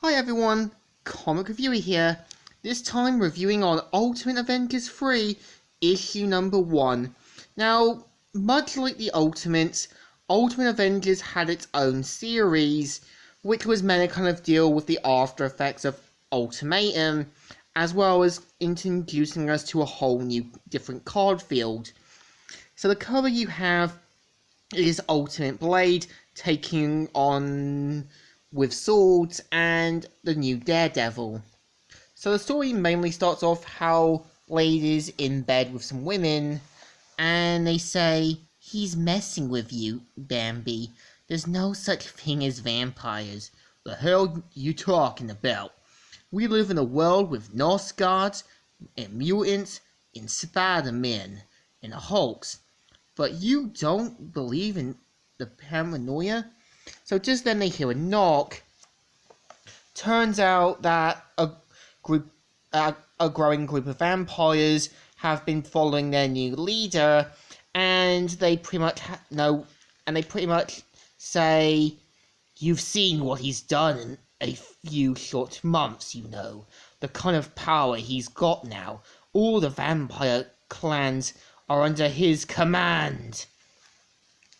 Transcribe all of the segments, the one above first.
Hi everyone, Comic Reviewer here, this time reviewing on Ultimate Avengers 3, issue number 1. Now, much like the Ultimate Avengers had its own series, which was meant to kind of deal with the after effects of Ultimatum, as well as introducing us to a whole new different card field. So the cover you have is Ultimate Blade taking on with swords and the new Daredevil. So the story mainly starts off how Blade is in bed with some women and they say, "He's messing with you, Bambi. There's no such thing as vampires." "The hell you talking about? We live in a world with Norse gods and mutants and Spider-Man and Hulks. But you don't believe in the paranoia?" So just then they hear a knock. Turns out that a growing group of vampires have been following their new leader, and they pretty much say, "You've seen what he's done in a few short months, you know. The kind of power he's got now. All the vampire clans are under his command."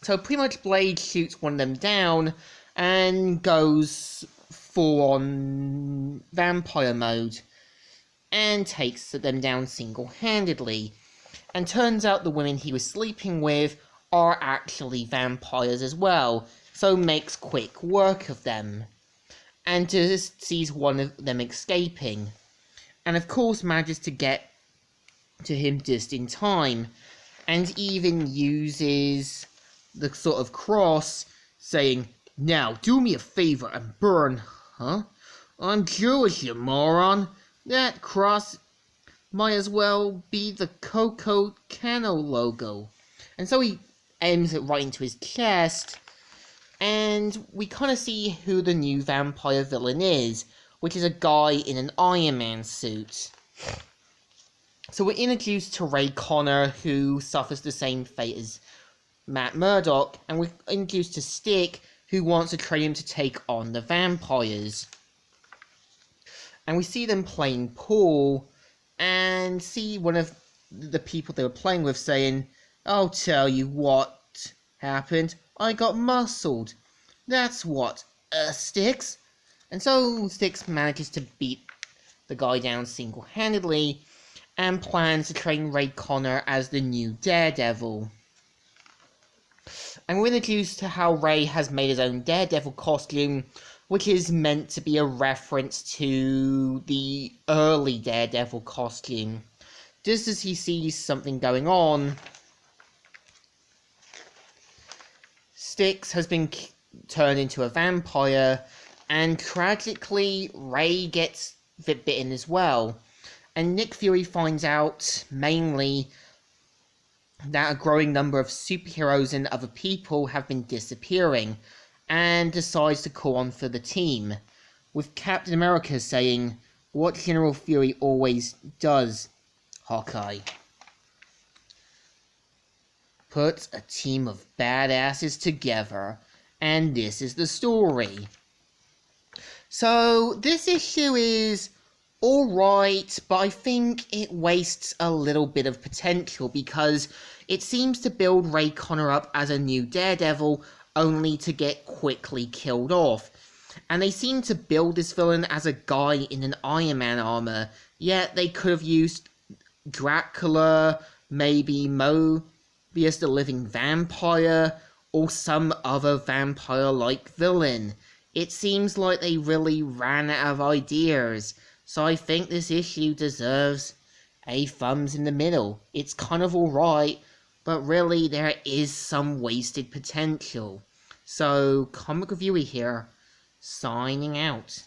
So pretty much Blade shoots one of them down and goes full on vampire mode and takes them down single-handedly. And turns out the women he was sleeping with are actually vampires as well, so makes quick work of them. And just sees one of them escaping. And of course manages to get to him just in time. And even uses the sort of cross, saying, "Now do me a favor and burn." "Huh? I'm Jewish, you moron. That cross might as well be the Coco Cano logo." And so he aims it right into his chest, and we kind of see who the new vampire villain is, which is a guy in an Iron Man suit. So we're introduced to Ray Connor, who suffers the same fate as Matt Murdock, and we're introduced to Stick, who wants to train him to take on the vampires. And we see them playing pool, and see one of the people they were playing with saying, "I'll tell you what happened. I got muscled. That's what, Sticks." And so Sticks manages to beat the guy down single-handedly, and plans to train Ray Connor as the new Daredevil. And we're introduced to how Ray has made his own Daredevil costume, which is meant to be a reference to the early Daredevil costume. Just as he sees something going on, Styx has been turned into a vampire, and tragically Ray gets bitten as well. And Nick Fury finds out mainly that a growing number of superheroes and other people have been disappearing, and decides to call on for the team, with Captain America saying, "What General Fury always does, Hawkeye. Put a team of badasses together, and this is the story." So this issue is alright, but I think it wastes a little bit of potential because it seems to build Ray Connor up as a new Daredevil only to get quickly killed off. And they seem to build this villain as a guy in an Iron Man armor, yet they could have used Dracula, maybe Mobius the Living Vampire, or some other vampire-like villain. It seems like they really ran out of ideas. So I think this issue deserves a thumbs in the middle. It's kind of alright, but really there is some wasted potential. So, Comic Reviewer here, signing out.